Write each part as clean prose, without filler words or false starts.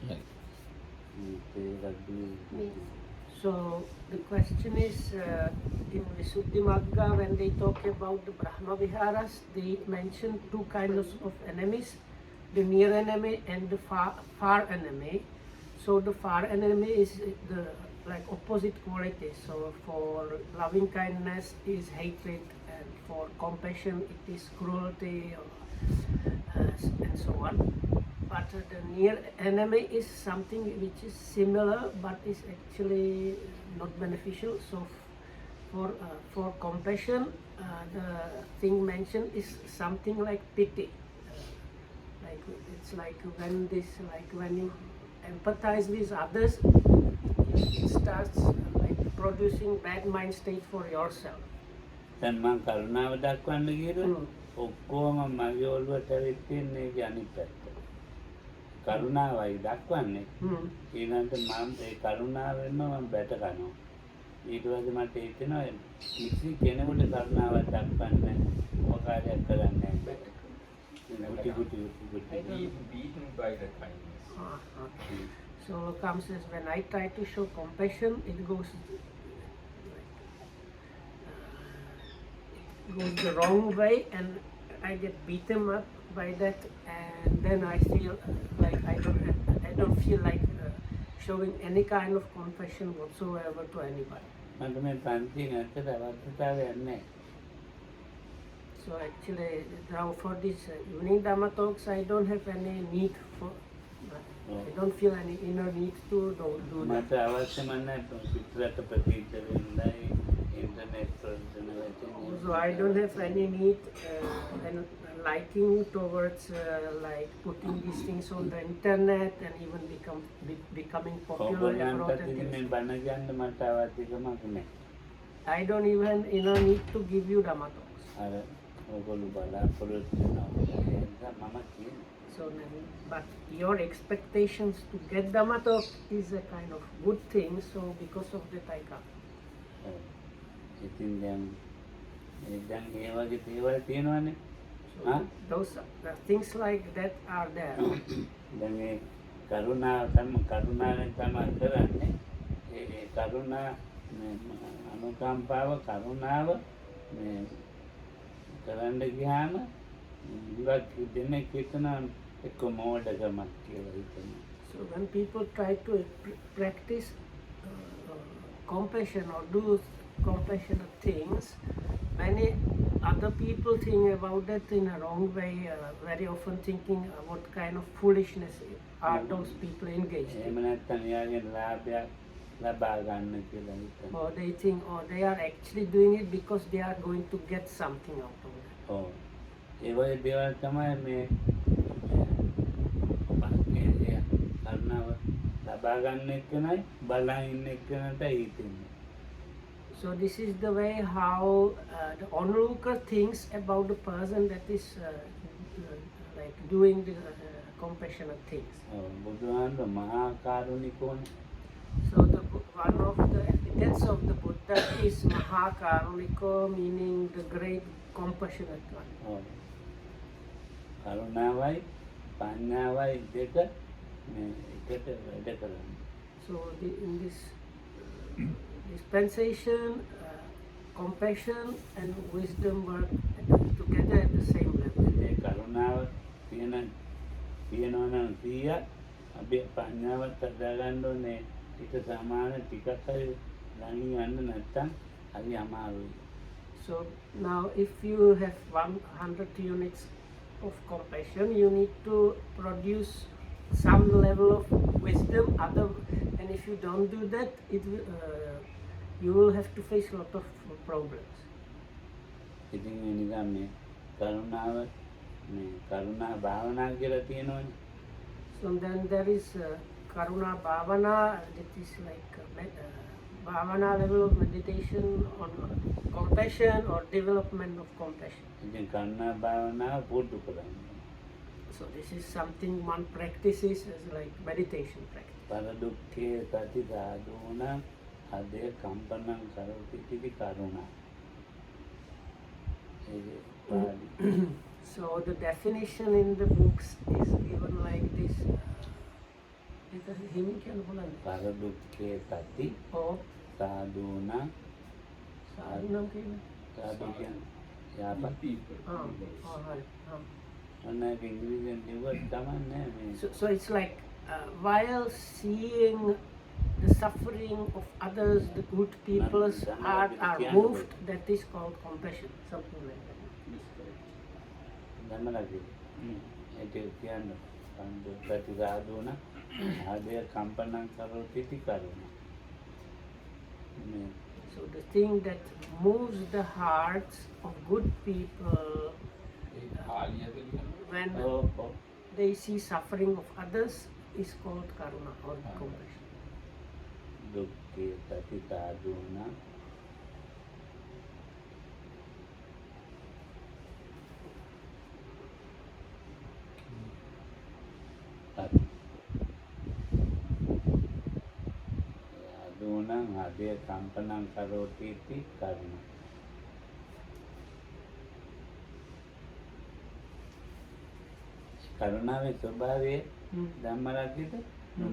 Right. So the question is, in Visuddhimagga, when they talk about the Brahma Viharas, they mention two kinds of enemies, the near enemy and the far enemy. So the far enemy is the like opposite quality. So for loving kindness is hatred, and for compassion it is cruelty, and so on. But the near enemy is something which is similar but is actually not beneficial. So for compassion, the thing mentioned is something like pity. Like it's like when you empathize with others, it starts like producing bad mind state for yourself. දැන් මම කරුණාව දක්වන්න ගියොත් ඔක්කොම මගේ ඔළුවට ඇවිත් තින්නේ ඒකේ අනිත් පැත්ත. කරුණාවයි දක්වන්නේ. ඊළඟට මම ඒ කරුණාවෙන්ම මම බැට ගන්නවා. ඊට පස්සේ මට හිතෙනවා කිසි කෙනෙකුට කරුණාවක් දක්වන්න මොකාරයක් කරන්නේ නැහැ. Beaten by the kindness. Okay. So comes as when I try to show compassion, it goes the wrong way, and I get beaten up by that, and then I feel like I don't feel like showing any kind of compassion whatsoever to anybody. මට මේ පන්තියෙන් ඇත්තට අවශ්‍යතාවයක් නැහැ. So actually, now for this evening Dhamma talks, I don't have any need for. I don't feel any inner need to do that. මට අවශ්‍යම නැහැ පිටරට ප්‍රතිචාර වෙන්නයි internet So I don't have any need and liking towards like putting these things on the internet and even becoming popular abroad and things. මේ බණ කියන්න මට අවශ්‍යකමක් නැහැ. I don't even need to give you Dhamma talks. අර ඔයගොල්ලෝ බලාපොරොත්තු වෙනවා මම කියන්නේ. So, but your expectations to get Dhamma talk is a kind of good thing. So because of that I come. ඉතින් දැන් ඒ වගේ දේවල් තියෙනවානේ. Those things like that are there. දැන් මේ කරුණාවෙන් තමයි කරන්නේ. ඒ කරුණා අනුකම්පාව කරුණාව මේ කරන්න ගියාම හුඟක් දෙනෙක් හිතනවා එක්ක මෝඩකමක් කියලා හිතනවා. So when people try to practice compassion or do compassionate things, many other people think about that in a wrong way, very often thinking what kind of foolishness are those people engaged in. එහෙම නැත්නම් එයාගෙන් ලාභයක් ලබා ගන්න කියලා හිතනවා. Or they think, oh, they are actually doing it because they are going to get something out of it. ඔව්. ඒ වගේ දේවල් තමයි මේ කරුණාව ලබා ගන්න එක්කනයි බලන් ඉන්න එක්කනටයි හිතෙන්නේ. So this is the way how the onlooker thinks about the person that is like doing the compassionate things. බුදුහාමුදුරුවෝ මහා කාරුණිකෝනේ. So one of the epithets of the Buddha is Mahakaruniko, meaning the great compassionate one. කරුණාවයි පඤ්ඤාවයි දෙක එකට වැඩ කරන්නේ. So in this dispensation, compassion and wisdom work together at the same level. මේ කරුණාව තියෙනවා නම් 100ක් අපි පඤ්ඤාවත් හදාගන්න ඕනේ ඊට සමාන ටිකක් හරි ළඟින් යන්න නැත්තම් හරි අමාරුයි. So now if you have 100 units of compassion, you need to produce some level of wisdom. And if you don't do that, you will have to face a lot of problems. ඉතින් මේ නිකන් මේ කරුණාව මේ කරුණා භාවනා කියලා තියෙනවනේ. So then there is Karuna Bhavana, that is like Bhavana level of meditation on compassion or development of compassion. ඉතින් කරුණා භාවනාව පුරුදු කරන්න. So this is something one practices as like meditation practice. පරදුක්ඛේ සති සාධුන අදේ කම්පනං කරෝති इति කරුණා. So the definition in the books is given like this. හිමින් කියන්න පුළුවන්ද? පරදුක්ඛේ සති ඔව්. සාදුණං සාදු නම් කියන්නේ. සාදු කියන්නේ යාපත් people. හරි. අන්න ඒක ඉංග්‍රීසියෙන් කිව්වත් කමන්නේ මේ So it's like while seeing the suffering of others, the good people's heart are moved, that is called compassion, something like that. ධම්මලගේ ඒක කියන්නේ සම්දු ප්‍රතිසාදුණං ආදේ කම්පනං කරෝති කරුණ මේ So the thing that moves the hearts of good people when they see suffering of others is called karuna or compassion. දුක්ඛේ ප්‍රතිසාදුණං සාදුණං ආදේ කම්පනං කරෝති කරුණ කරුණාවේ ස්වභාවය ධම්මරාජිත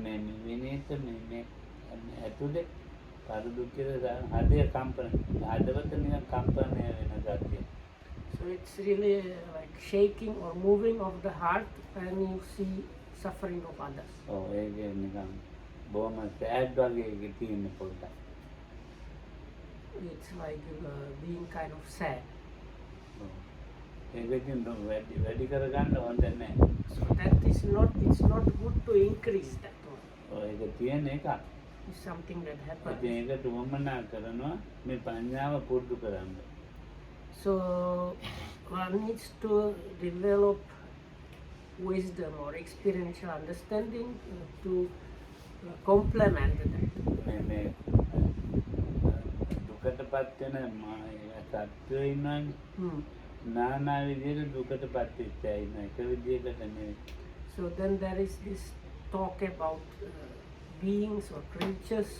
මේ විනීත මේ ඇතුලේ පරිදුක්ඛේ ආදේ කම්පන ආදවත නිකන් කම්පනය වෙන ගතිය. So it's really like shaking or moving of the heart when you see suffering of others. ඔව් ඒක නිකන් බොහොම සෑඩ් වගේ ඒක තියෙන පොඩ්ඩක්. It's like being kind of sad. ඒකකින් වැඩි කරගන්න හොඳ නැහැ. So that is not, it's not good to increase that one. ඔව් ඒක තියෙන එක. It's something that happens. ඉතින් ඒකට වමනා කරනවා මේ පඤ්ඤාව පුරුදු කරන්න. So one needs to develop wisdom or experiential understanding to complement that. මේ දුකටපත් වෙන සත්‍යය ඉන්නවනේ. නානා විදිහට දුකටපත් වෙච්ච අය ඉන්න එක විදිහකට නෙවෙයි. So then there is this talk about beings or creatures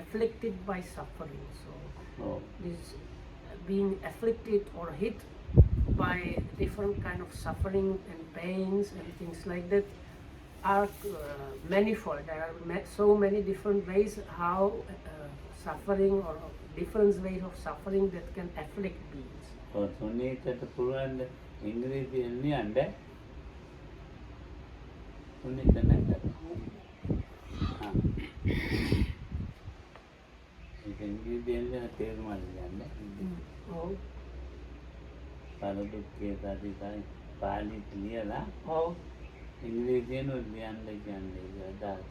afflicted by suffering. So ඔව්. this being afflicted or hit by different kind of suffering and pains and things like that are manifold. There are so many different ways how suffering or different ways of suffering that can afflict beings. ඔව් සුනීතට පුළුවන් ඉංග්‍රීසියෙන් ලියන්න. සුනීත නැද්ද? ඒක ඉංග්‍රීසියෙන් ලියන තේරුම ලියන්න. Oh, පරදුක්ඛේ සතිසයි පාලිත් ලියලා oh. ඉංග්‍රීසියෙන් ලියන්න කියන්නේ අදාළ.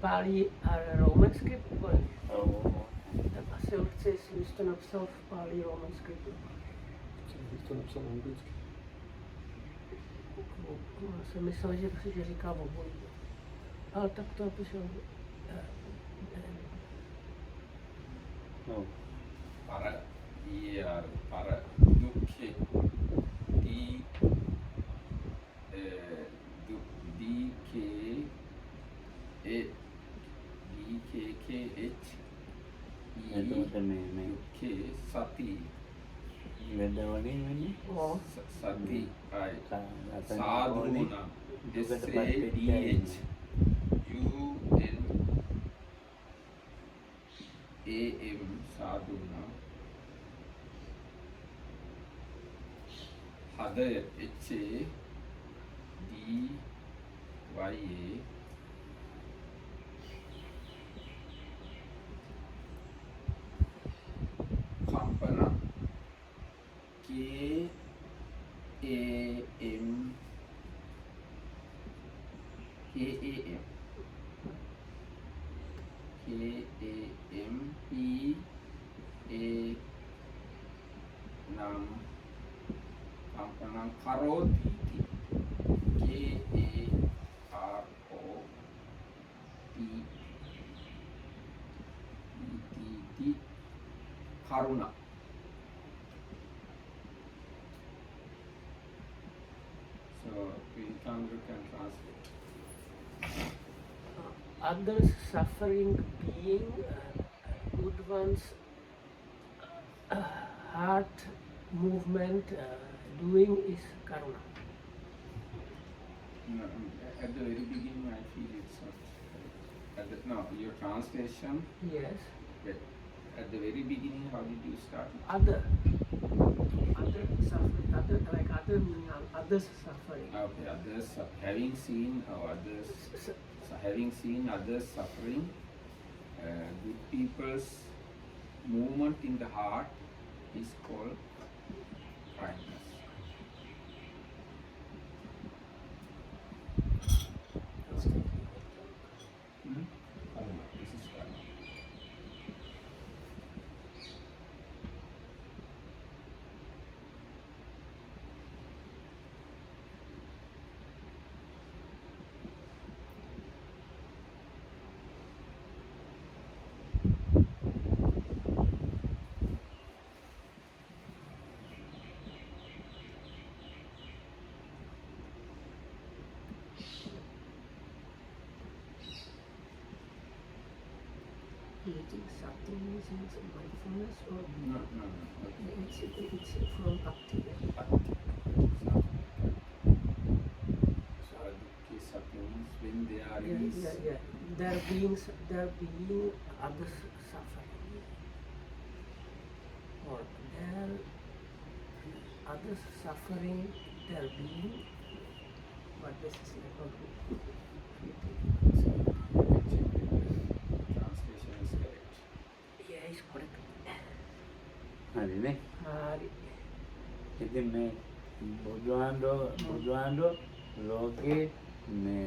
Pali are a Roman script. Well, ඔව්. the Pasuk says Houston himself Pali Roman script. Se mi sa že si říká obojí. Ale tak to píšu. ඔව්. para dukkhe එතකොට මේ sati වෙද වලින් වෙන්නේ Oh, sati අතන sadhuna දුකටපත් වෙච්ච අය ඉන්න. SADHUNAAM sadhuna hada HADYA Kampana KAM nam kampanang karoti KAROTT karuna. So Vinitandra can translate. others suffering being, good ones, heart movement doing is karuna. No, at the very beginning, I feel it's not. No, your translation. Yes. At the very beginning, how did you start? Other suffering, other meaning others suffering. Okay, others having seen others, having seen others suffering, good people's movement in the heart is called kindness. Karma. This is karma. Eating something is mindfulness or No. Okay. it's from Bhakti. So, Sadhukya means when they are Yeah, in this. yeah. There being others suffering, or there others suffering, there being. But this is like Translation is correct. yeah, it's correct. හරිනේ. Hari. ඉතින් මේ බුදුහාඳෝ ලෝකේ මේ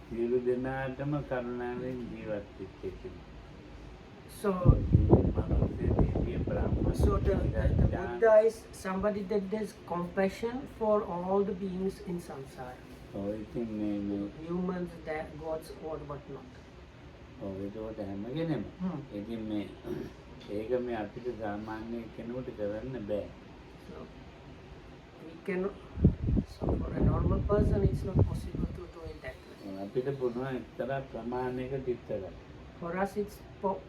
සියලු දෙනාටම කරුණාවෙන් ජීවත් වෙච්ච කෙනෙක්. So දිව්‍ය බ්‍රාහ්මණ So the Buddha is somebody that does compassion for all the beings in samsara. ඔය ඉතින් මේ Humans, gods, or whatnot. ඔය ඒකට හැම කෙනෙම. Hmm. ඉතින් මේ ඒක මේ අපිට සාමාන්‍ය කෙනෙකුට කරන්න බෑ. So we cannot. So for a normal person, it's not possible to do it that way. අපිට පුළුවන් එක්තරා ප්‍රමාණයකට විතරයි. For us, it's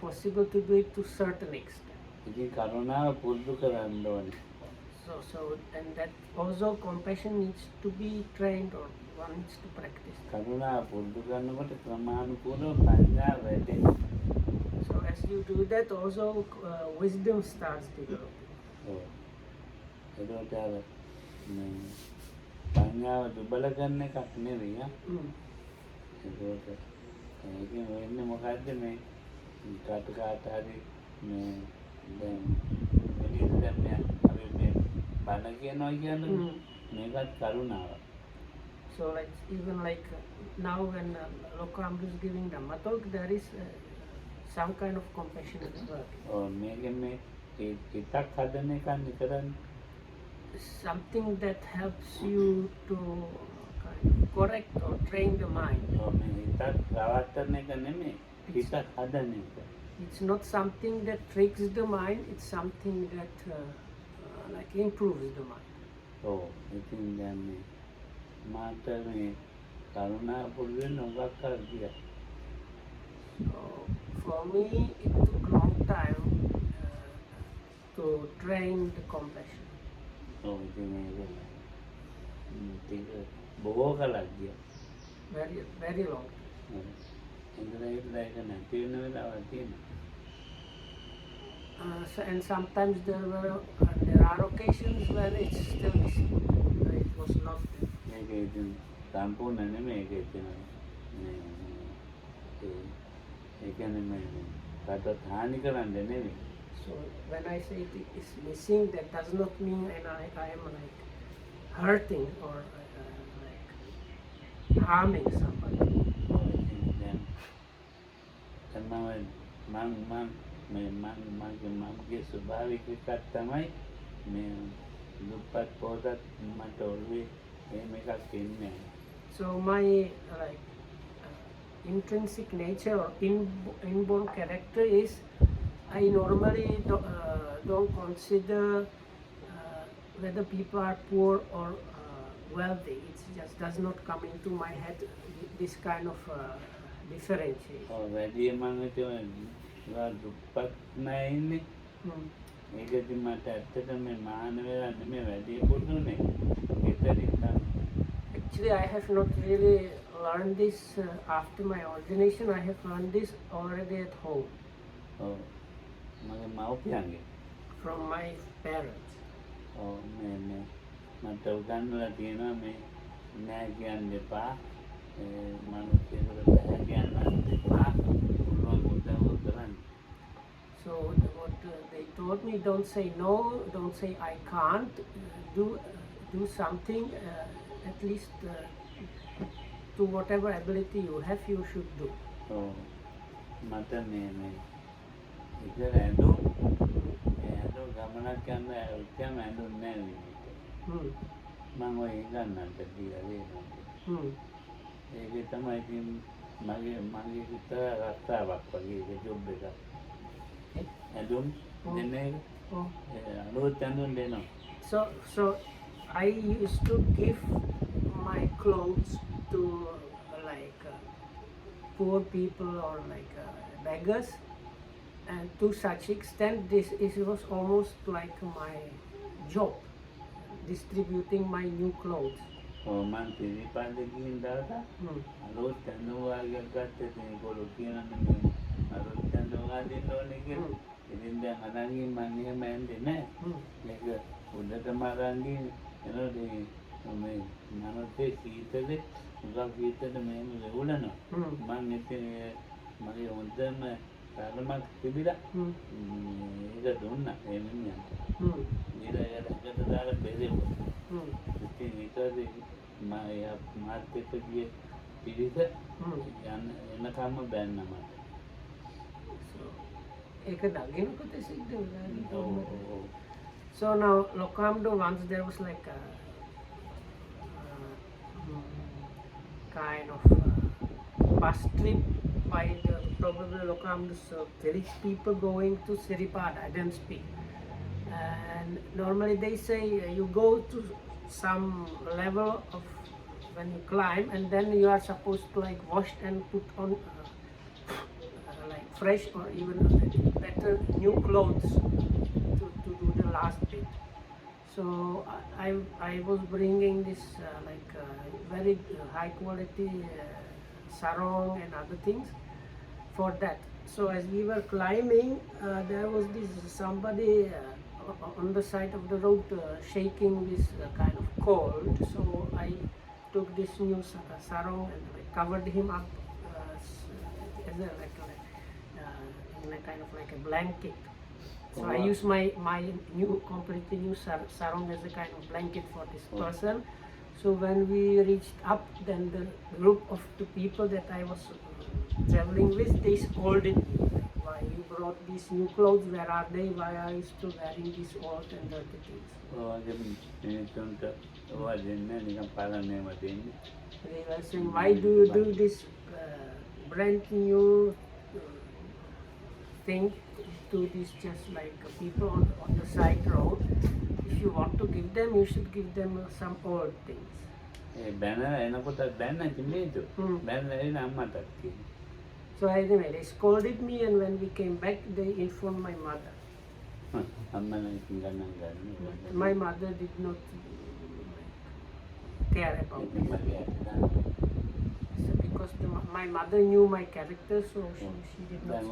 possible to do it to certain extent. ඉතින් කරුණාව පුරුදු කරන්න ඕනේ. So and that also compassion needs to be trained, or one needs to practice. කරුණාව පුරුදු කරනකොට ක්‍රමානුකූලව ප්‍රඥාව වැඩෙනවා. So as you do that, also wisdom starts developing. ඔව්. ඒකට අර මේ ප්‍රඥාව දුබල කරන එකක් නෙවෙයි ආ. ඒකට ඒකෙන් වෙන්නේ මොකද්ද මේ කාට හරි මේ දැන් මෙලින් දැන් අපි මේ බණ කියනවා කියන්නේ මේකත් කරුණාව. So even like now when Lokam is giving Dhamma talk, there is some kind of compassion in the work. ඔව් මේකෙන් මේ හිතක් හදන එකක් නිකරන්නේ. Something that helps you to kind of correct or train the mind. ඔව් මේ හිතක් රවට්ටන එක නෙමෙයි හිතක් හදන එක. It's not something that tricks the mind, it's something that like improves the mind. ඔව් ඉතින් දැන් මේ මාත මේ කරුණා පුරුදු නොගක් කරගියා. So for me, it took long time to train the compassion. ඔව් ඉතින් මේක බොහෝ කලක් ගියා. Very long. ඒක නැති වෙන වෙලාවක් තියෙනවා. And sometimes there are occasions when it's still missing. It was not there. මේක ඉතින් සම්පූර්ණ නෙමෙයි ඒක ඉතින් මේ ඒ කියන්නේ මේ කාටවත් හානි කරන්න නෙමෙයි. So when I say it is missing, that does not mean I am like hurting or like harming somebody. මගේ ස්වභාවික එකක් තමයි මේ දුප්පත් පොතත් මට ඔළුවේ එහෙම එකක් එන්නේ. So my like intrinsic nature or inborn character is I normally don't consider whether people are poor or wealthy. It just does not come into my head this kind of differentiation. වැඩි මම හිතුවා දුප්පත් නැහැ ඉන්නේ. ඒකදී මට ඇත්තටම මේ මාන වේලා නෙමෙයි වැඩි පුදුනේ. ඒතරින් තමයි Actually, I have not really learned this after my ordination. I have learned this already at home ඔව් මගේ මව්පියන්ගේ from my parents. ඔව් මේ මට උගන්වලා තියෙනවා මේ නෑ කියන්න එපා මනුස්සයෙකුට බෑ කියන්නත් එපා පුළුවන් උදව් කරන්න. So what they told me, don't say no, don't say I can't, do something, at least to whatever ability you have, you should do. ඔව් මට මේ ඉතින් ඇඳුම් ගමනක් යන්න උත්සාහ ඇඳුම් නෑ විදිහට. මම ඔය ගන්නන්ට දීලා දෙනවා. ඒකේ තමයි ඉතින් මගේ හිත රස්සාවක් වගේ ඒක ජොබ් එකක්. ඇඳුම් දෙන්නේ අලුත් ඇඳුම් දෙනවා. So I used to give my clothes to like poor people or like beggars, and to such extent this was almost like my job, distributing my new clothes. ඔව් මං පිළිපන්දේ ගිහින් දාලා අලුත් ඇඳුම් වර්ගයක් ගත්තේ ඒගොල්ලෝ කියනනේ මේ අලුත් ඇඳුම් වර්ගයක් ඕනේ කියලා. ඉතින් දැන් අනගින් මම එහෙම ඇඳේ නැහැ. මේක උඩටම අරන් ගිහින් එනකොට මේ මනසේ සීතලේ උගක් විතර මෙහෙම ලැබුණා. මම ඉතින් මගේ හොඳම තරමක් තිබිලා ඒක දුන්නා ඒ මිනිහට. ඊළඟට දාලා බෙදෙව්වා. ඉතින් ඒකදී මාත් එක්ක ගියේ පිළිස එනකම්ම බැන්නා මට. ඒක දකින්නකොට සිද්ධ වුණා. So now Lokamdo, once there was like a kind of bus trip by the probably Lokamdo's village people going to Siripada. I don't speak. And normally they say you go to some level of when you climb, and then you are supposed to like wash and put on like fresh or even better new clothes to do the last bit. So I was bringing this like very high quality sarong and other things for that. So as we were climbing, there was this somebody on the side of the road shaking this kind of cold. So I took this new sarong and I covered him up as a, in a kind of like a blanket. So I used my new completely new sarong as a kind of blanket for this person. So when we reached up, then the group of the people that I was traveling with, they scolded me. Why you brought these new clothes? Where are they? Why are you still wearing these old and dirty things? They were saying, why do you do this brand new thing to these just like people on the side road? If you want to give them, you should give them some old things. So anyway, they scolded me, and when we came back, they informed my mother. My mother did not care about it. So because my mother knew my character, so she did not say.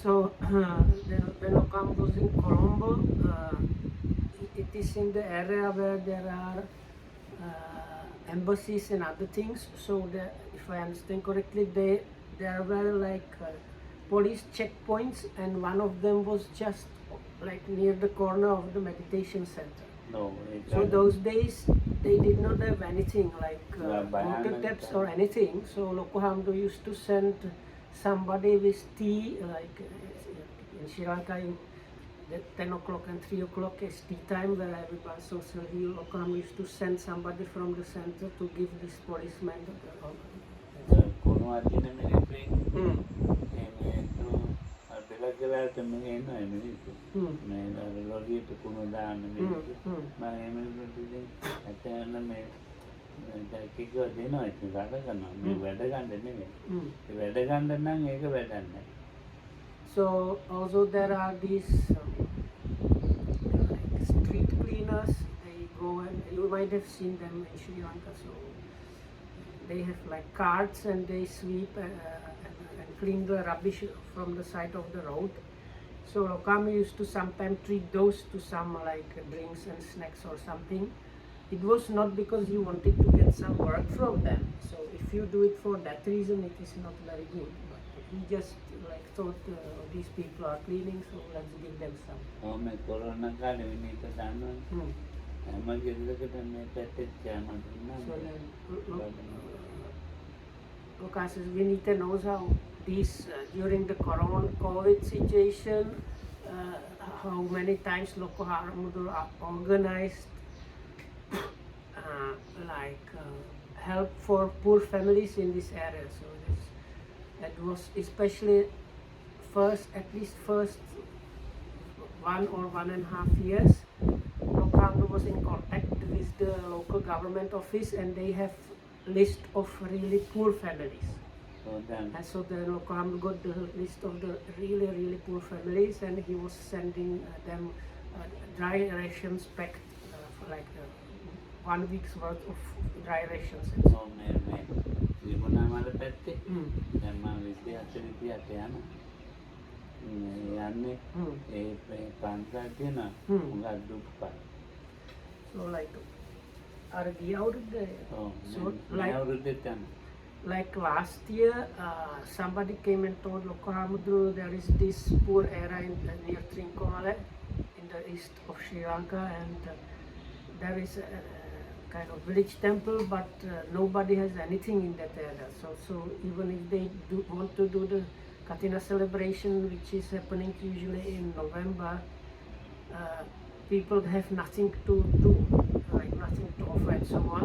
So when Okam was in Colombo, it is in the area where there are embassies and other things. So if I understand correctly, there were like police checkpoints, and one of them was just like near the corner of the meditation center. So those days they did not have anything like water taps or anything. So Lokohamdo used to send somebody with tea, like in Sri Lanka, at 10 o'clock and 3 o'clock is tea time where everybody, so Lokohamdo used to send somebody from the center to give this policeman කිකව දෙනවා ඉතින් රට කරනවා මේ වැඩ ගන්න නෙමෙයි Mm. ඒ වැඩ ගන්න නම් ඒක වැඩක් නැහැ So also there are these like street cleaners. They go and you might have seen them in Sri Lanka. So they have like carts and they sweep and clean the rubbish from the side of the road. So Lokama used to sometimes treat those to some like drinks and snacks or something. It was not because he wanted to get some work from them. So if you do it for that reason, it is not very good. But he just like thought these people are cleaning, so let's give them some. මේ corona කාලේ විනීත දන්නවනේ Hmm. හැම ගෙදරකට මේ පැත්තේ කෑම So දුන්නා then, Lucas Vinita knows how these during the COVID situation, how many times Loko Haramudur organized help for poor families in this area. So that was especially at least first 1 or 1.5 years. Lokamdu was in contact with the local government office and they have list of really poor families. And so the Lokamdu got the list of the really poor families and he was sending them dry rations packed for like 1 week's worth of dry rations. And so. මේ විගුණාමල පැත්තේ Mm. දැන් මම 24 යනවා යන්නේ ඒ පන්සල් තියෙනවා උඟක් දුප්පත් So like are the out there? So like last year, somebody came and told Lokohamudru there is this poor area near Trincomalee in the east of Sri Lanka, and there is a kind of village temple, but nobody has anything in that area. So even if they want to do the Katina celebration, which is happening usually in November, people have nothing to do, like nothing to offer and so on.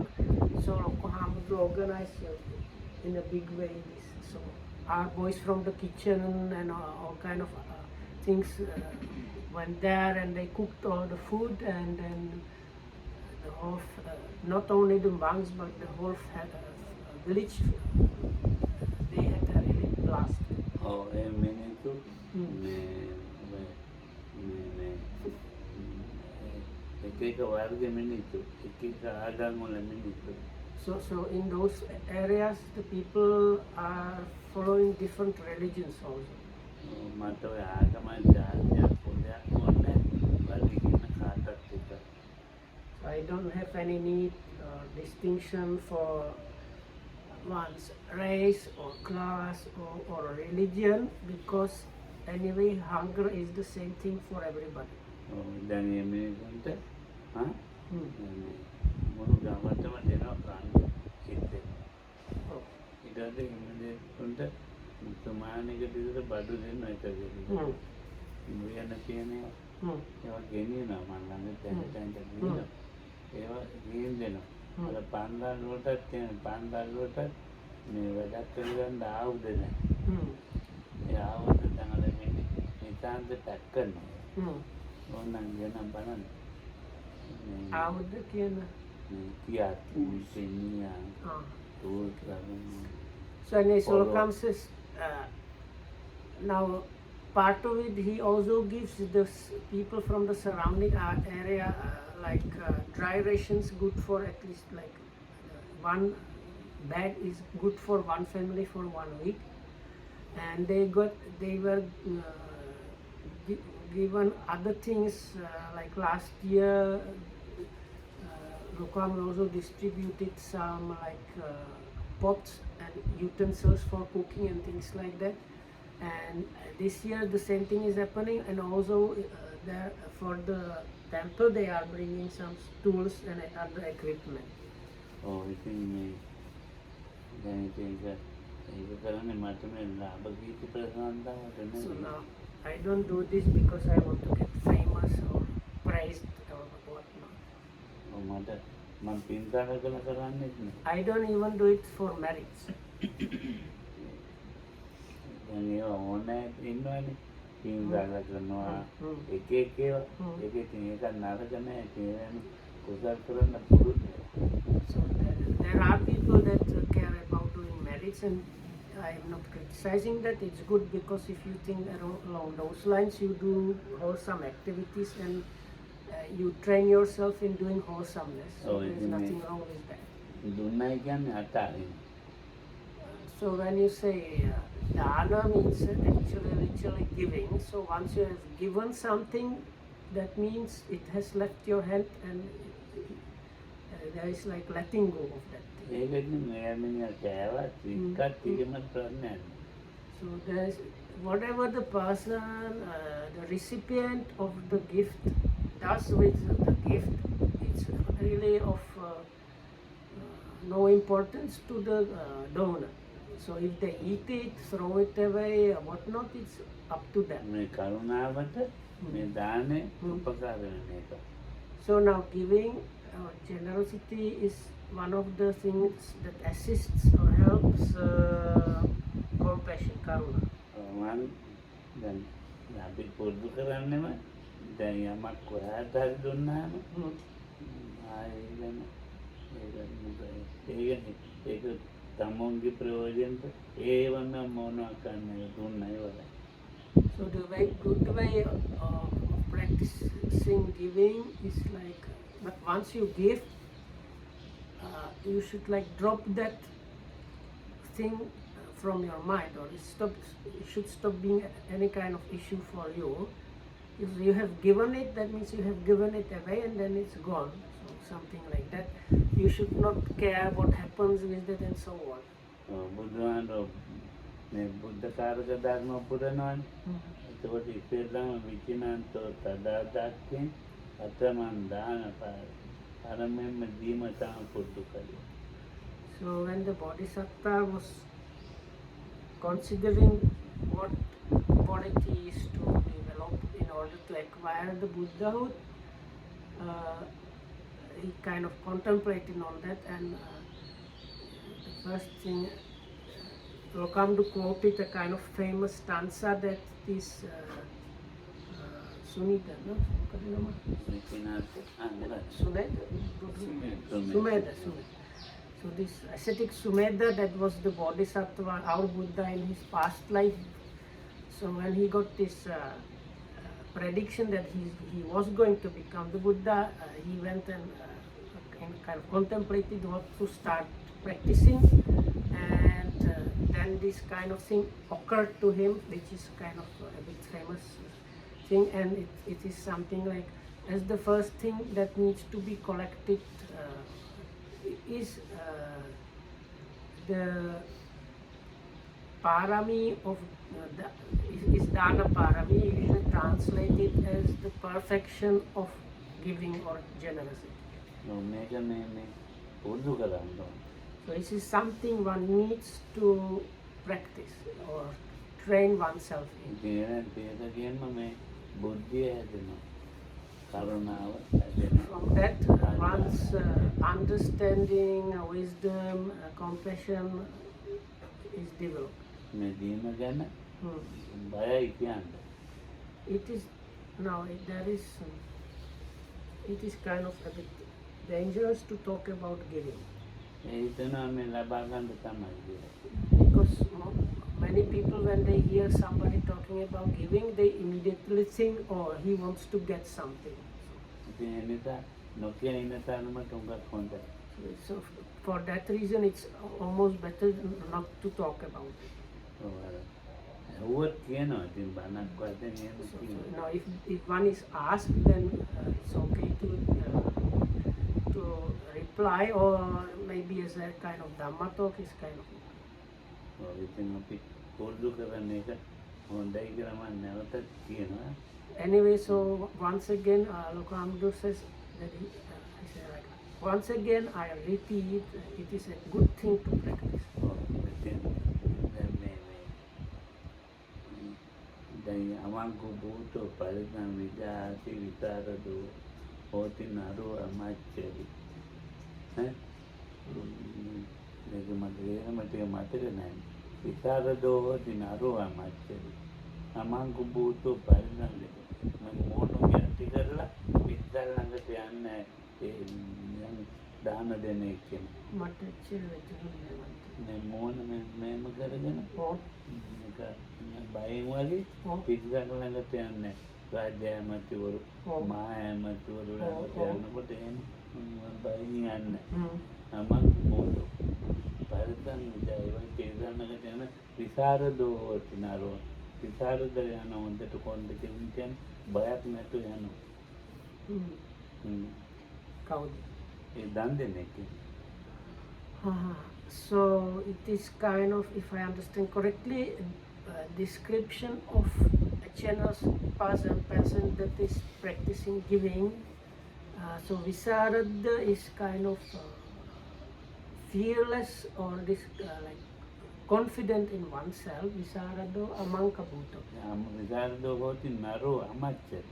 So Lokohamudru organized in a big way this. So our boys from the kitchen and all kind of things went there and they cooked all the food, and then the whole not only the monks but the whole village they had a really blast. ඒ මිනිස්සු එක වර්ග මිනිස්සු එක ආගම් වල මිනිස්සු So in those areas the people are following different religions also. මට ඔය ආගම ජාතියක් පොඩයක් ඕනේ වර්ගිකින කාටත් එක So I don't have any need distinction for one's race or class or religion, because anyway hunger is the same thing for everybody. දැන් මේ මිනිස්සුන්ට Hmm. මොන ගමතම දෙනවා කාණ්ඩ හිතේ Oh. ඊට පස්සේ මිනිස්සුන්ට තුමානික විදිහට බඩු දෙනවා එක විදිහට Hmm. මුයන කියන්නේ Hmm. ඒවා ගෙනියනවා මම ළඟ තැන් දෙනවා ඒවා ගිහින් දෙනවා අර පන්දාල් වලටත් තියෙන පන්දාල් වලට මේ වැඩක් කරගන්න ආයුධ නැහැ Hmm. ඒ ආයුධ තමයි මේ නිතාන්ත පැක් කරනවා Hmm. ඕනනම් ගෙනම් බලන්න Out the කියන තියාති මිෂිනියා Ah. තෝල් කරනවා So anyway, Solokam says now part of it he also gives the people from the surrounding area like dry rations good for at least like one bag is good for one family for 1 week, and they were given other things like last year Lokam also distributed some like pots and utensils for cooking and things like that, and this year the same thing is happening, and also there for the temple they are bringing some tools and other equipment. ඉතින් මේ දැන් ඒක කරන්නේ මට මේ ලාභ කීර්ති ප්‍රසන්නතාවට So නෙවෙයි now I don't do this because I want to get famous or praised or whatnot. මට මම පින්කාර කළ කරන්නේත් නෑ I don't even do it for merits. දැන් ඒවා ඕනේ ඉන්නවනේ පින්කාර කරනවා එක එක ඒවා ඒක ඉතින් ඒක නරක නෑ ඒක කුසල් කරන්න පුළුවන් So there are people that care about doing merits, and I am not criticizing that. It's good because if you think along those lines, you do wholesome activities and you train yourself in doing wholesomeness. So Oh, there's isn't nothing it? wrong with that. දුන්නයි කියන්නේ අතාරින්න. So when you say dana means actually literally giving. So once you have given something, that means it has left your hand and there is like letting go of that thing. ඒකදී මෙයාමිනිය කෑවත් වික්කත් ටිකම ප්‍රශ්නයක්. So there's whatever the person, the recipient of the gift does with the gift, it's really of no importance to the donor. So if they eat it, throw it away or whatnot, it's up to them. මේ කරුණාවට මේ දානේ උපකාර වෙන එක. So now giving generosity is one of the things that assists or helps compassion, karuna. මම දැන් අපි පුරුදු කරන්නේම දැන් යමක් කොහාට හරි දුන්නාම ආයෙ වෙන ඒක තමන්ගේ ප්‍රයෝජනට ඒවම මොනවා කරන්නේ දුන්නයි වගේ. So the good way of practicing giving is like, but once you give, you should like drop that thing from your mind, or it should stop being any kind of issue for you. If you have given it, that means you have given it away and then it's gone. So something like that. You should not care what happens with it and so on. බුදුහාමුදුරුවෝ මේ බුද්ධ කාරක ධර්ම පුරනවානේ. එතකොට ඉස්සෙල්ලාම විචිනන්තෝ තදාදක්කෙන් අතමන් දාන අරමෙන්න දීම තමයි පුරුදු කළේ. So when the Bodhisattva was considering what qualities to develop in order to acquire the Buddhahood, he kind of contemplated on that, and the first thing, Lokamdu quoted a kind of famous stanza that is Sunita, no? විචිනන්තෝ Sumedha. So this ascetic Sumedha, that was the Bodhisattva, our Buddha in his past life. So when he got this prediction that he was going to become the Buddha, he went and kind of contemplated what to start practicing, and then this kind of thing occurred to him, which is kind of a bit famous thing, and it is something like, as the first thing that needs to be collected is the parami of is dana parami, usually translated as the perfection of giving or generosity. මේක මේ පුරුදු කරන්න ඕනේ. So this is something one needs to practice or train oneself in. තේරෙන්නම මේ බුද්ධිය හැදෙනවා. කරුණාව හැදෙනවා. From that, one's understanding, wisdom, compassion is developed. මේ දීම ගැන බයයි කියන්න. It is now it is kind of a bit dangerous to talk about giving, හිතනවා මේ ලබා ගන්න තමයි කියලා. because many people, when they hear somebody talking about giving, they immediately think, oh, he wants to get something. ඉතින් ඒ නිසා නොකිය ඉන්න තරමට උඟක් හොඳයි. So for that reason, it's almost better not to talk about it. ඇහුවත් කියනවා ඉතින් බණක් වශයෙන් එහෙම කියනවා. Now, if one is asked, then it's okay to reply, or maybe as a kind of Dhamma talk is kind of. ඉතින් අපි පුරුදු කරන එක හොඳයි කියලා මම නැවතත් කියනවා. Anyway, so once again, Lokamdu says that he said, like, once again, I repeat, it is a good thing to practice. දැන් අමංගු භූතෝ පරිණාම විජාති විතරදෝ හෝති නරෝ අමච්චරි. මේක මට මතක නැහැ. විතරදෝ හෝති නරෝ අමච්චරි. අමංගු භූතෝ පරිණාම මම මොනෝ යටි කරලා විතර ළඟට යන්නේ දාන දෙන එක්කෙන. මට එච්චර වැටහුන්නේ නැහැ. මේ මෝන මේම කරගෙන ඔව්. එක බයෙන් වගේ ඔව්. පිටිසක් ළඟට යන්නේ රාජ්‍ය ඇමතිවරු ඔව්. මහා ඇමතිවරු ළඟට ඔව්. යනකොට එහෙම මම බයෙන් යන්නේ හ්ම්. අමන් මොඩ පරිතන් විදයි පිටිසන්නකට යන විසරදෝ තිනරෝ විසරද යන හොඳට කොන්ද කියන්නේ බයක් නැතුව යනවා. හ්ම්. කවුද? ඒ දන් දෙන එක. So it is kind of, if I understand correctly, a description of a generous person that is practicing giving. So Visarada is kind of fearless or this like confident in oneself. Visarado among kabuto. විසරදෝ හොති නරෝ අමච්චරි.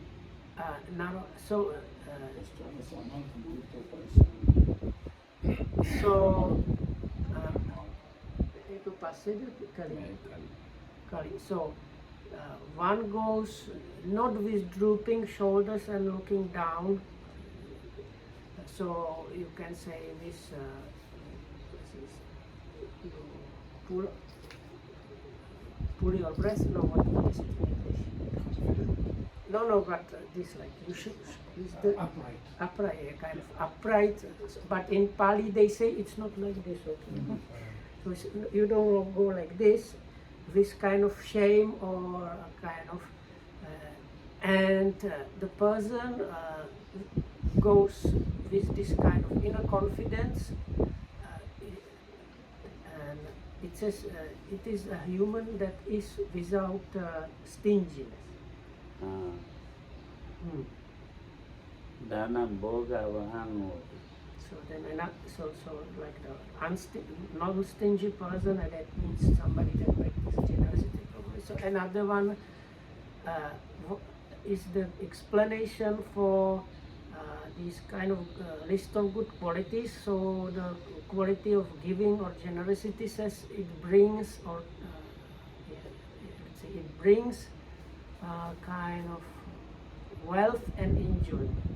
So so itu pasal kali. So one goes not with drooping shoulders and looking down. So you can say this. You pull your breast. No, what is it in English? No, but this like you should. Is the upright, kind of upright. But in Pali they say it's not like this. Okay. So you don't go like this, this kind of shame or kind of, and the person goes with this kind of inner confidence, and it says it is a human that is without stinginess. දානම් භෝගව හංගෝ. So then so like the non-stingy person, and that means somebody that practices generosity probably. So another one is the explanation for this kind of list of good qualities. So the quality of giving or generosity says it brings or let's say it brings kind of wealth and enjoyment.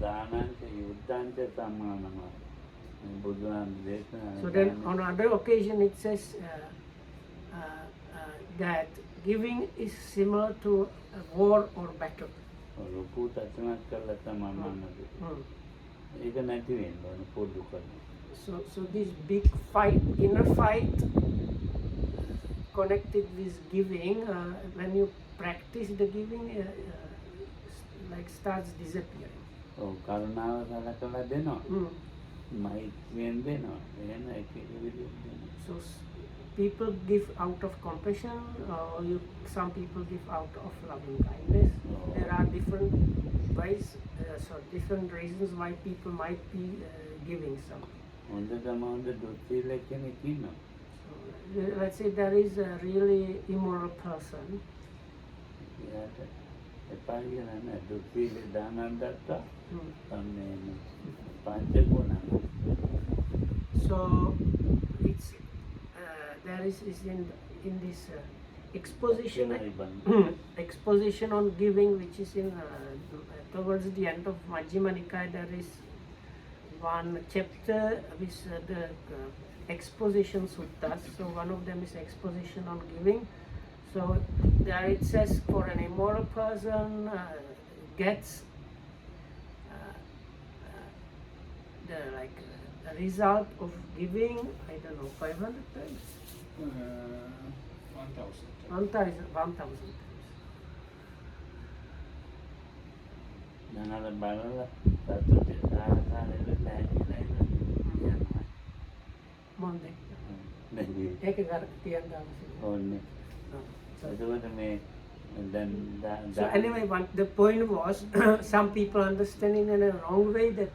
දානන්ත යුද්ධන්ත සමානම බුදුන් දේශනා. So then on another occasion it says that giving is similar to a war or battle. ලොකු තත්ත්වයක් කරලා තමයි මන්නද. ඒක නැති වෙන්න ඕන පොඩු කරනවා. So this big fight, inner fight connected with giving, when you practice the giving, like starts disappearing. ඔව් කරුණාව සලකලා දෙනවා. මෛත්‍රියෙන් දෙනවා. එහෙම එක විදිහට දෙනවා. So people give out of compassion, some people give out of loving kindness. There are different ways, different reasons why people might be giving something. හොඳටම හොඳ දුස්සීල කෙනෙක් ඉන්නවා. So let's say there is a really immoral person. එයාට එපා කියලා නෑ දුස්සීල දානන් දැක්කා. අන්නේ පංචගුණ. So it's there is in this exposition exposition on giving, which is in towards the end of Majjhima Nikaya. There is one chapter with the exposition suttas. So one of them is exposition on giving. So there it says for an immoral person gets the like a result of giving, I don't know, 500 times. 1,000 times. නනල බලලා තත්ත්වයට ආකාරයට ලෑස්තිලා ඉන්නවා. Monday. නැගී. ඒක ගන්න අවශ්‍යයි. ඕනේ. එතකොට මේ දැන් So anyway, the point was some people understanding in a wrong way that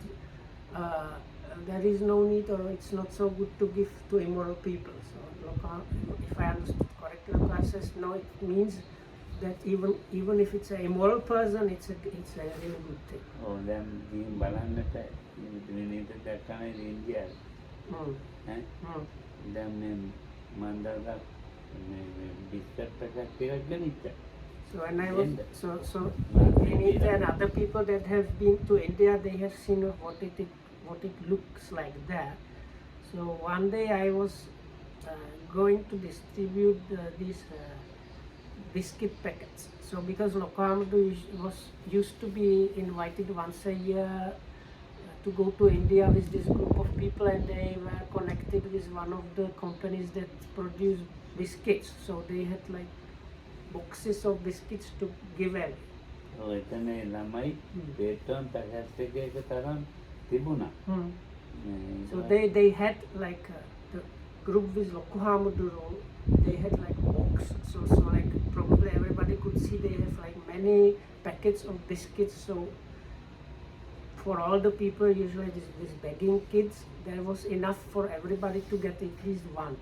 there is no need or it's not so good to give to immoral people. So if I understood correctly, Loka says no, it means that even if it's an immoral person, it's a really good thing. ඔව් දැන් ගිහින් බලන්නට internet එක දැක්කම ඉන්දියාවේ. ඈ දැන් මේ මන්දරක මේ බිස්කට් එකක් ටිකක් ගෙනිච්චා. So when I was in India and other people that have been to India, they have seen what it looks like there. So one day I was going to distribute these biscuit packets. So because Lokamadu was used to be invited once a year to go to India with this group of people, and they were connected with one of the companies that produce biscuits. So they had like boxes of biscuits to give away. ඔය එතන ළමයි පේට්ටෝන් packet එක තරම් තිබුණා. So they had like the group with Lokuhamuduru, they had like box. So like probably everybody could see they have like many packets of biscuits. So for all the people, usually these begging kids, there was enough for everybody to get at least one.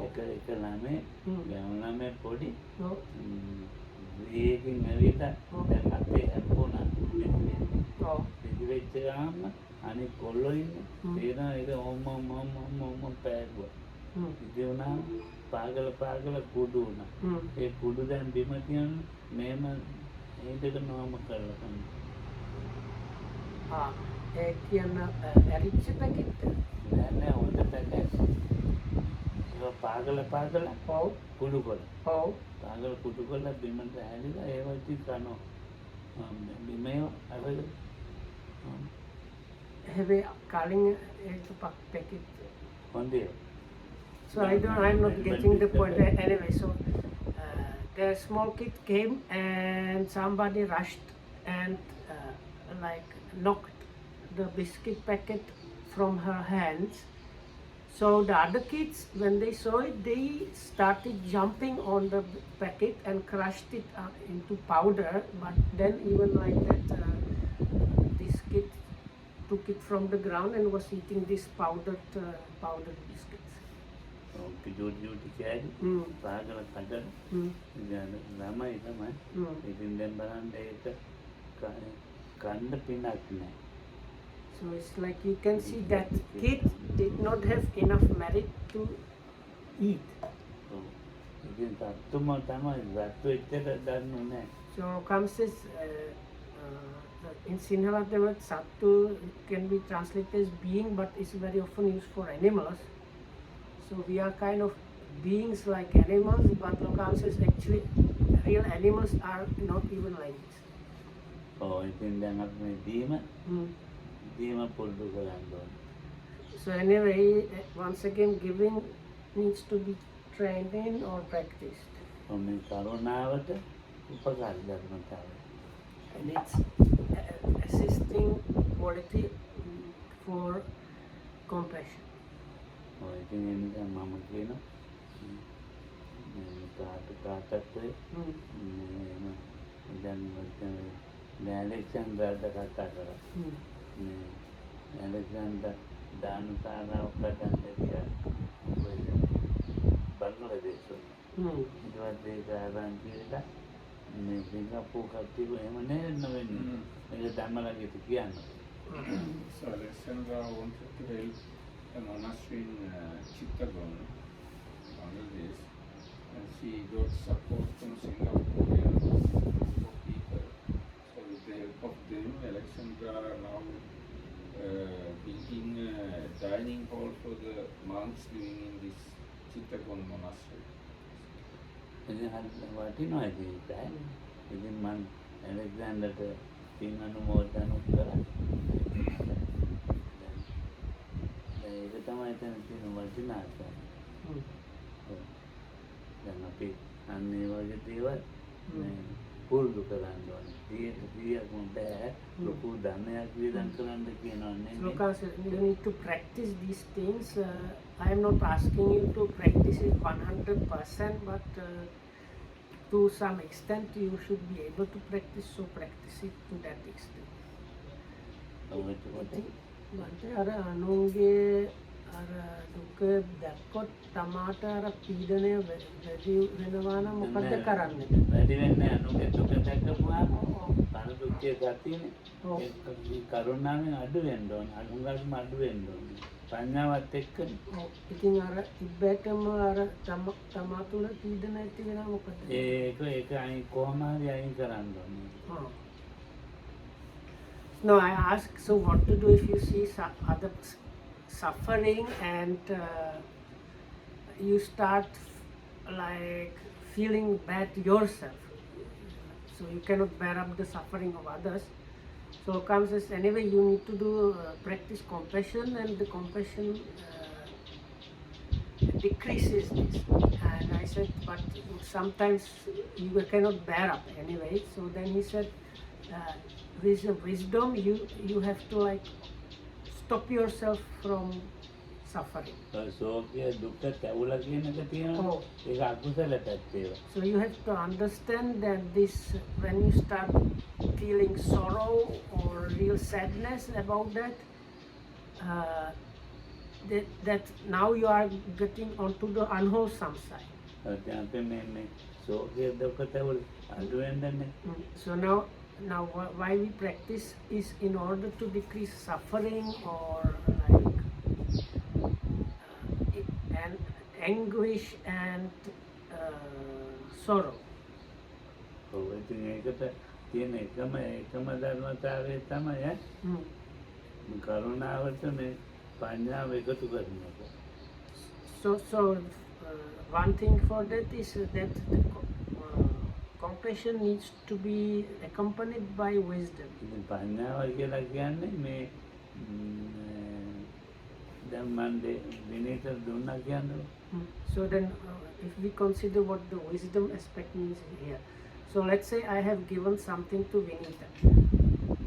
එක ළමයි ගෑනු ළමයි පොඩි No? ඒකින් ඇවිල්ලා දැන් අතේ හැප්පුණා. Oh. පිළිවෙච්ච ගාම අනිත් කොල්ලෝ ඉන්නේ තේරෙනවා ඒක ඔම්ම පෑගුවා. ඉතින් උනා පාගල කුඩු වුණා. ඒ කුඩු දැන් බිම තියන මේම ඒකට නෝම කරලා තමයි. ඒ කියන ඇරිච්ච පැකට් නෑ හොඳ පැකට්. ඒක පාගල ඔව් කුඩු කොළ. ඔව් පාගල කුඩු කොළ බිමට හැලිලා ඒව ඉතින් කනවා. බිමේ අරගෙන heavy calling it packet. හොඳේ. So I'm not getting the point anyway. So the small kid came and somebody rushed and like knocked the biscuit packet from her hands. So the other kids, when they saw it, they started jumping on the packet and crushed it into powder. But then even like that, this kid took it from the ground and was eating this powdered biscuits. ජෝටි කෑලි පාගල කඩන ළමයි තමයි. ඉතින් දැන් බලන්න ඒක කන්න පිනක් නෑ. So it's like you can see that kid did not have enough merit to eat. ඉතින් සත්තුම තමයි සත්තු එච්චර දන්නේ නෑ. So comes this in Sinhala the word sattu can be translated as being, but it's very often used for animals. So we are kind of beings like animals, but Lokam says actually real animals are not even like this. ඉතින් දැන් අපි මේ දීම පුරුදු කරන්න ඕනේ. So anyway, once again, giving needs to be trained in or practiced. මේ කරුණාවට උපකාරී ධර්මතාවය. And it's assisting quality for compassion. ඉතින් ඒ නිසා මම කියනවා කාටත් දැන් ඇලෙක්සැන්ඩර්ට කතා කරා. ඇලෙක්සැන්ඩර් දානශාලාවක් හදන්න කියලා බංග්ලාදේශ වල. ඊට පස්සේ ඒක ආරම්භ කළා මේ සිංගප්පූරු කට්ටිය එහෙම නෙවෙන්නේ. මේක ධම්මලගේ කියන්න. So Alexandra wanted to help a monastery in Chittagong, Bangladesh, and she got support from Singaporean people. So with the help of them, Alexandra now building a dining hall for the monks living in this Chittagong monastery. ඉතින් වටිනවා ඒක. ඉතින් මම ඇලෙක්සැන්ඩර්ට පින් අනුමෝදන් කරා. ඒක තමයි එතන තියෙන වටිනාකම. දැන් අපි අන්න ඒ වගේ දේවල් පුරුදු කරන්න ඕනේ. 100%ක්ම බෑ. ලොකු ධනයක් වියදම් කරන්න කියනවා නෙමෙයි. Because you need to practice these things. I am not asking you to practice it 100%, but to some extent you should be able to practice. So practice it to that extent. මට අර අනුන්ගේ අර දුක දැක්කොත් තමාට අර පීඩනය වැඩි වෙනවා නම් මොකද කරන්නේ? වැඩි වෙන්නේ අනුන්ගේ දුක දැක්කපුවාම අර දුකේ ගතියනේ. ඒ කරුණාවෙන් අඩු වෙන්න ඕන. අනුන්ගාටම අඩු වෙන්න ඕන. සංඥාවත් එක්කනේ. ඉතින් අර ඉබ්බැටම අර තමා තුළ පීඩන ඇති වෙනවා මොකද? ඒක අයින් කොහොම හරි අයින් කරන්න ඕනේ. No, I ask, so what to do if you see others suffering and you start like feeling bad yourself, so you cannot bear up the suffering of others. So comes as anyway you need to do practice compassion, and the compassion decreases this. And I said, but sometimes you cannot bear up anyway. So then he said, with the wisdom you have to like stop yourself from suffering. සෝකය දුක්ඛ කැවුල කියන එක තියෙනවා. ඔව්. ඒක අකුසල පැත්තේ. So you have to understand that this, when you start feeling sorrow or real sadness about that, that now you are getting onto the unwholesome side. අපි මේ සෝකය දුක්ඛ කැවුල අඩු වෙනදන්නේ. So now why we practice is in order to decrease suffering or like and anguish and sorrow. ඔව් ඉතින් ඒකට තියෙන එකම ධර්මතාවය තමයි කරුණාවට මේ පඤ්ඤාව එකතු කරන එක. So one thing for that is that the compassion needs to be accompanied by wisdom. ඉතින් පඤ්ඤාව කියලා කියන්නේ මේ දැන් මන් විනීත දුන්නා කියන්නේ. So then if we consider what the wisdom aspect means here, so let's say I have given something to Vinita.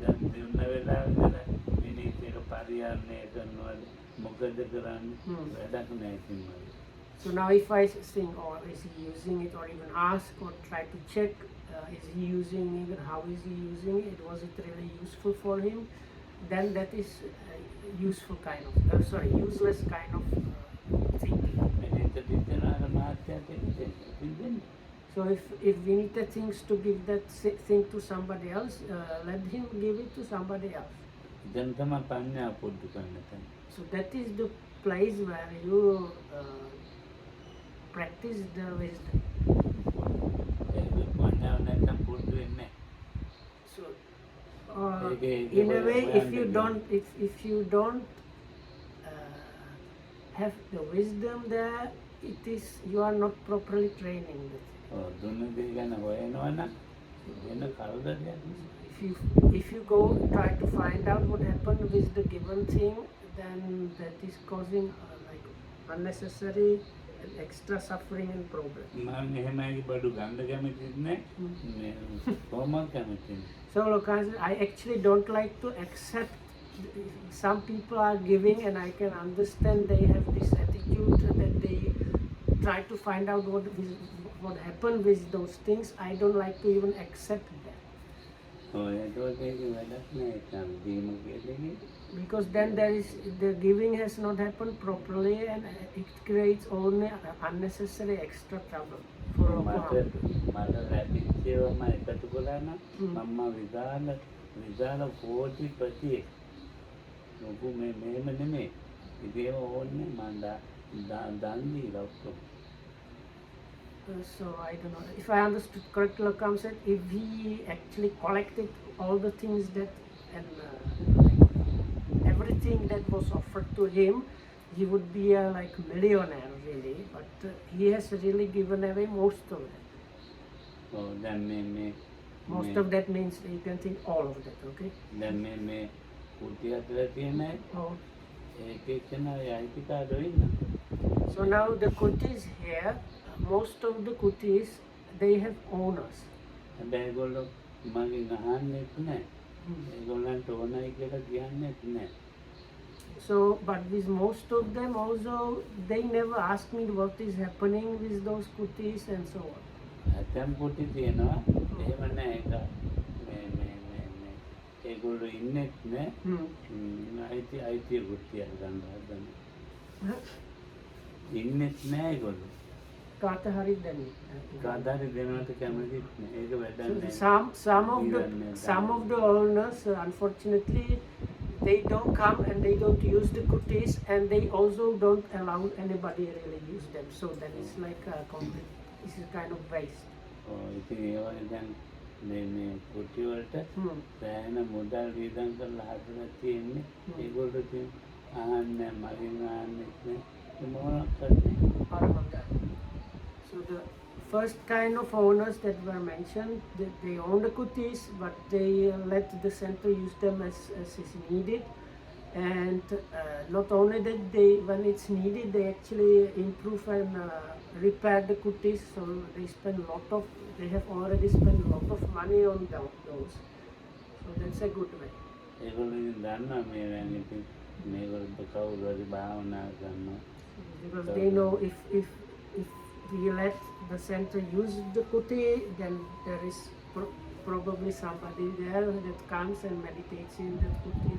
දැන් දුන්න වෙලාවෙ විනීතේක පරිහරණය කරනවා මොකද කරන්නේ වැඩක් නැහැ කිව්වා. So now if I think, or is he using it, or even ask or try to check, is he using it, how is he using it, was it really useful for him, then that is useful kind of, useless kind of thinking. So if Vinita thinks to give that thing to somebody else, let him give it to somebody else. So that is the place where you practice the wisdom. So in a way, if you don't have the wisdom there, it is, you are not properly training it. If you go try to find out what happened with the given thing, then that is causing like unnecessary extra suffering and problem. So look, I actually don't like to accept. Some people are giving, and I can understand they have this attitude that they try to find out what happened with those things. I don't like to even accept that. Because then the giving has not happened properly, and it creates only unnecessary extra trouble for So I don't know if I understood correctly. Lakam said if he actually collected all the things that and everything that was offered to him, he would be a like millionaire really. But he has really given away most of it. Oh, then most of that means you can think all of that. Okay. Then Oh. So now the kutis here, most of the kutis, they have owners. So, but with most of them also, they never ask me what is happening with those kutis and so on. Some of the owners, unfortunately, they don't come and they don't use the kutis, and they also don't allow anybody really use them. So then it's like a complete, it's a kind of waste. මේ කුටි වලට සෑහෙන මුදල් වියදම් කරලා හදලා තියෙන්නේ. ඒගොල්ලෝ ඉතින් ආන්නේ මගෙන් ආන්නෙත් නෑ මොනවක් කරන්නේ. So the first kind of owners that were mentioned, they own the kutis, but they let the center use them as is needed. And not only that, when it's needed, they actually improve and repair the kutis. So they have already spent a lot of money on those. So that's a good way. ඒගොල්ලෝ ඉතින් දන්නවා මේ දැන් ඉතින් මේගොල්ලෝ කවුරු හරි භාවනා කරනවා. Because they know if we let the center use the kuti, then there is probably somebody there that comes and meditates in the kuti.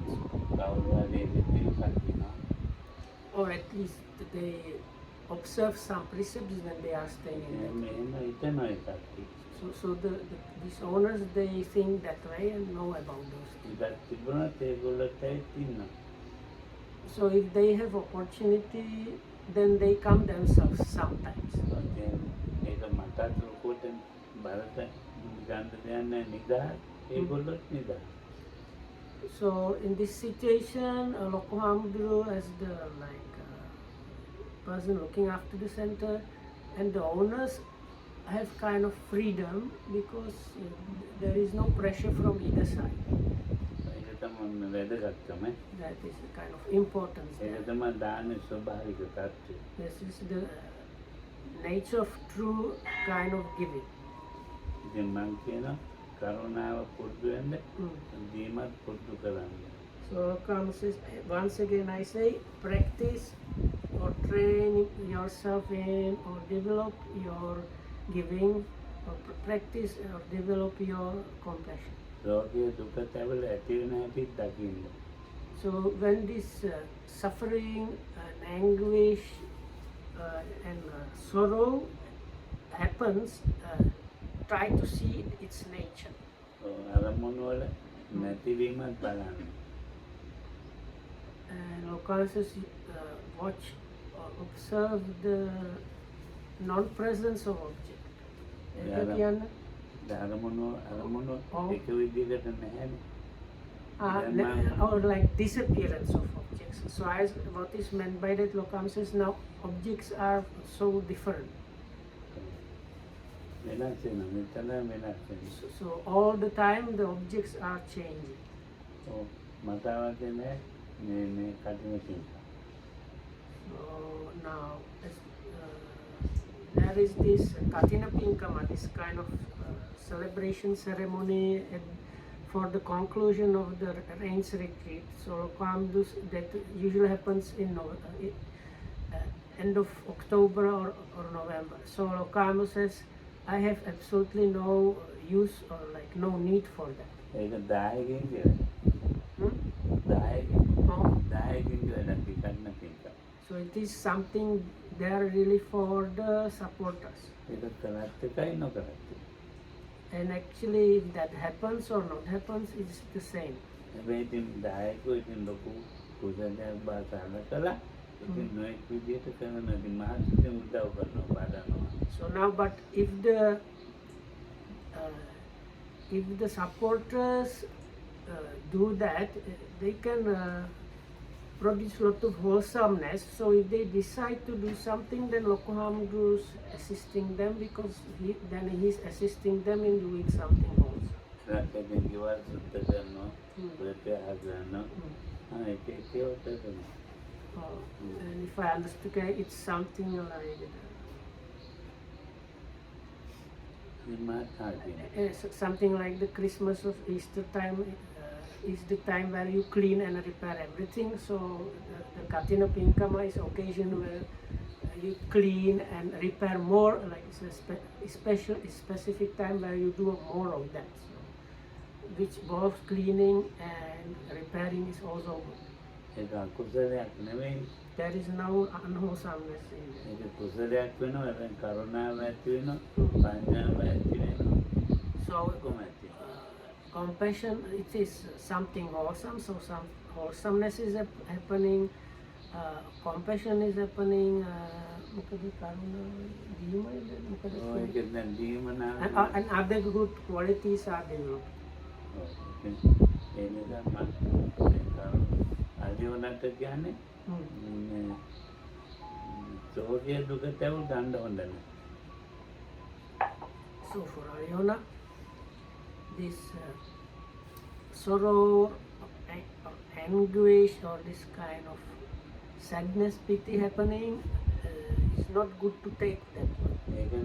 කවුරු හරි ඉතින් කටිනවා. Or at least they observe some precepts when they are staying in it. මෙහෙම හිතනවා ඒ කට්ටිය. So these owners, they think that way and know about those things. ඉතින් තිබුණත් ඒගොල්ලොත් ඉන්නවා. So if they have opportunity, then they come themselves sometimes. ඒක මටත් ලොකුවට බලත ගන්න දෙයක් නෑ නිදහස්. ඒගොල්ලොත් නිදහස්. So in this situation, Loko Hamdru as the person looking after the center, and the owners have kind of freedom because there is no pressure from either side. ඒක තමයි වැදගත්කම. That is the kind of importance. ඒක තමයි දාන ස්වභාවික තත්ත්වය. This is the nature of true kind of giving. ඉතින් මම කියනවා කරුණාව පුරුදු වෙන්න දීමත් පුරුදු කරන්න. So once again I say, practice or train yourself in or develop your giving, or practice or develop your compassion. රෝගී දුක තැවල ඇති වෙන හැටි දකින්න. So when this suffering and anguish and sorrow happens, try to see its nature. අරමුණු වල නැතිවීමත් බලන්න. And Lokansis, watch or observe the non-presence of object. අරමුණු එක විදිහකට නැහැනේ. Or like disappearance of objects. So as what is meant by that, Lokam says, now objects are so different. වෙනස් වෙනවා මෙතන වෙනස් වෙනවා. So all the time the objects are changing. ඔව් මතවත් නෑ මේ කටින තියෙනවා. So now there is this Katina Pinkama, this kind of celebration ceremony for the conclusion of the rains retreat. So that usually happens in end of October or November. So Lokamu says, I have absolutely no use or like no need for that. ඒක 10කින් කියලා. 10කින්. Oh. 10කින් කියලා පිටන්න පිටක. So it is something there really for the supporters. ඒක කරත් එකයි නොකරත් එකයි. And actually if that happens or not happens, it's the same. හැබැයි ඉතින් 10කෝ ඉතින් ලොකු කුසලයක් බාසාල කළා. ඉතින් නොඑක් විදිහට කරනවා. ඉතින් මහත්කම් උදව් කරනවා බාදනවා. So now, but if the supporters do that, they can produce a lot of wholesomeness. So if they decide to do something, then Lokohamguru is assisting them because then he is assisting them in doing something also. රාජ්‍යයෙන් ගෙවල් සුද්ධ කරනවා. ප්‍රත්‍යහාර කරනවා. ඒක තමයි. And if I understood correctly, it's something like something like the Christmas of Easter time is the time where you clean and repair everything. So the Katina Pinkama is occasion where you clean and repair more, like it's a specific time where you do more of that. So, which both cleaning and repairing is also good. ඒක කුසලයක් නෙවෙයි. There is no unwholesomeness in it. ඒක කුසලයක් වෙනවා. දැන් කරුණාව ඇති වෙනවා. පඤ්ඤාව ඇති වෙනවා. So compassion, it is something wholesome. So some wholesomeness is happening. Compassion is happening. මොකද කරුණ දීමයිද මොකද ඒක දැන් දීමනා and other good qualities are developed. ඒ නිසා මම ආදිවනට කියන්නේ සෝගේ දුක තැවුල් ගන්න හොඳ නැහැ. So for Ariona, this sorrow, or anguish, or this kind of sadness, pity happening, is not good to take that one. ඒකද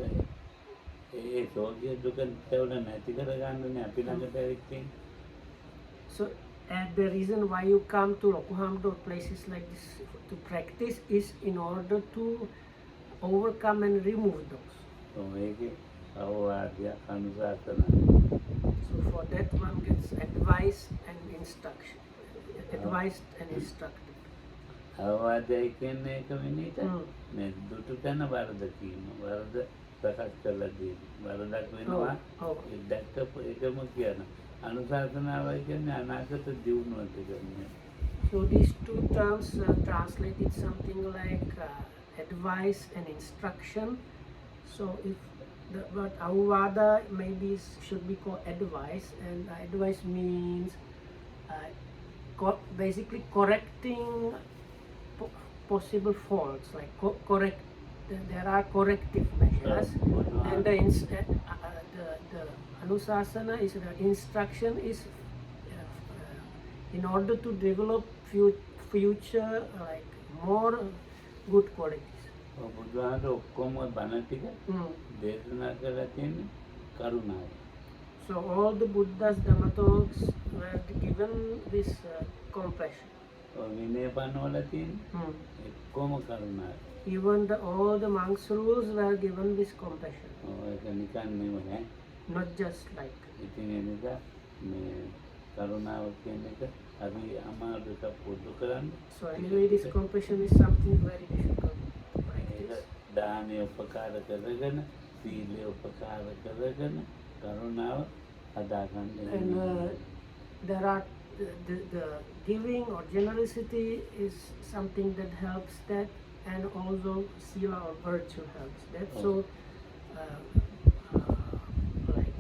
ඒ සෝගේ දුක තැවුල නැති කර ගන්නනේ අපි ළඟට ඇවිත්ින්. So the reason why you come to Rokuhamdo or places like this to practice is in order to overcome and remove those. ඒකේ අවවාදය අනුශාසන. So for that one gets advice and instruction. Advised and instructed. අවවාදය කියන්නේ ඒක විනිත මේ දුටු තැන වරද කීම වරද සකස් කරලා දීම වරදක් වෙනවා ඒ දැක්කපු එකම කියන අනුශාසනාවයි කියන්නේ අනාගත දියුණුවට කියන්නේ. So these two terms translated something like advice and instruction. So if the word avada maybe should be called advice, and advice means basically correcting possible faults, like correct. There are corrective measures, and the anusasana is the instruction is in order to develop future like more good qualities. බුදුහාමර ඔක්කොම බණ ටික දේශනා කරලා තියෙන්නේ කරුණාව. So all the Buddha's Dhamma talks were given this compassion. විනය බණවල තියෙන්නේ ඔක්කොම කරුණාව. Even all the monks' rules were given this compassion. ඒක නිකන් නෙමෙයි. Not just like. ඉතින් ඒ නිසා මේ කරුණාව කියන එක අපි අමාරුට පුරුදු කරන්න. So anyway, this compassion is something very difficult to practice. දානය උපකාර කරගෙන, සීලය උපකාර කරගෙන කරුණාව හදාගන්න. And there are the giving or generosity is something that helps that, and also sila or virtue helps that. So like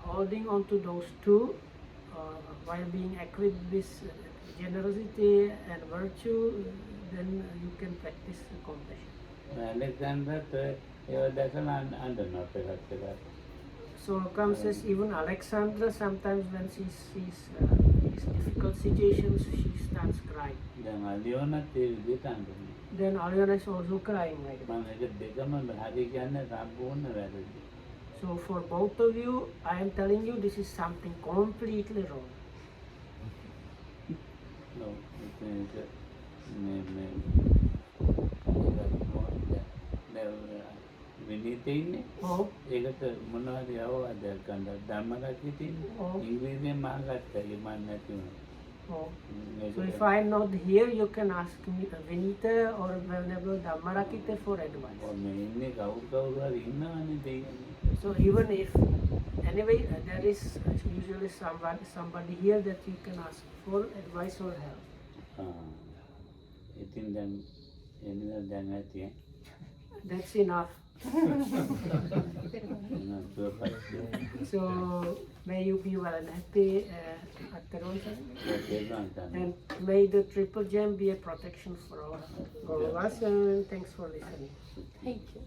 holding on to those two while being equipped with generosity and virtue, then you can practice compassion. Alexanderට ඒව දැකලා අඬනවා පෙරත්. So comes says even Alexandra sometimes when she sees these difficult situations, she starts crying. දැන් අලියෝනත් ඒ විදිහට අඬනවා. Then Aliona is also crying like that. මම ඒක දෙකම හරි කියන්නේ සම්පූර්ණ වැරදි. So for both of you, I am telling you this is something completely wrong. No, ඒක මේ විනීතේ ඉන්නේ. ඒකට මොනවද අවවාදයක් ගන්න ධම්මරක්කේ තියෙන්නේ. ඉංග්‍රීසියෙන් මම ගත්තා ඒ මම නැති වුණා. So if I am not here, you can ask me Vinita or whenever Dhammarakita for advice. මේ ඉන්නේ කවුරු හරි ඉන්නවනේ දෙයියනේ. So even if anyway there is usually somebody here that you can ask for advice or help. ඉතින් දැන් එන්නේ දැන් ඇති. That's enough. So may you be well and happy at Toronto. And may the Triple Gem be a protection for all of us, and thanks for listening. Thank you.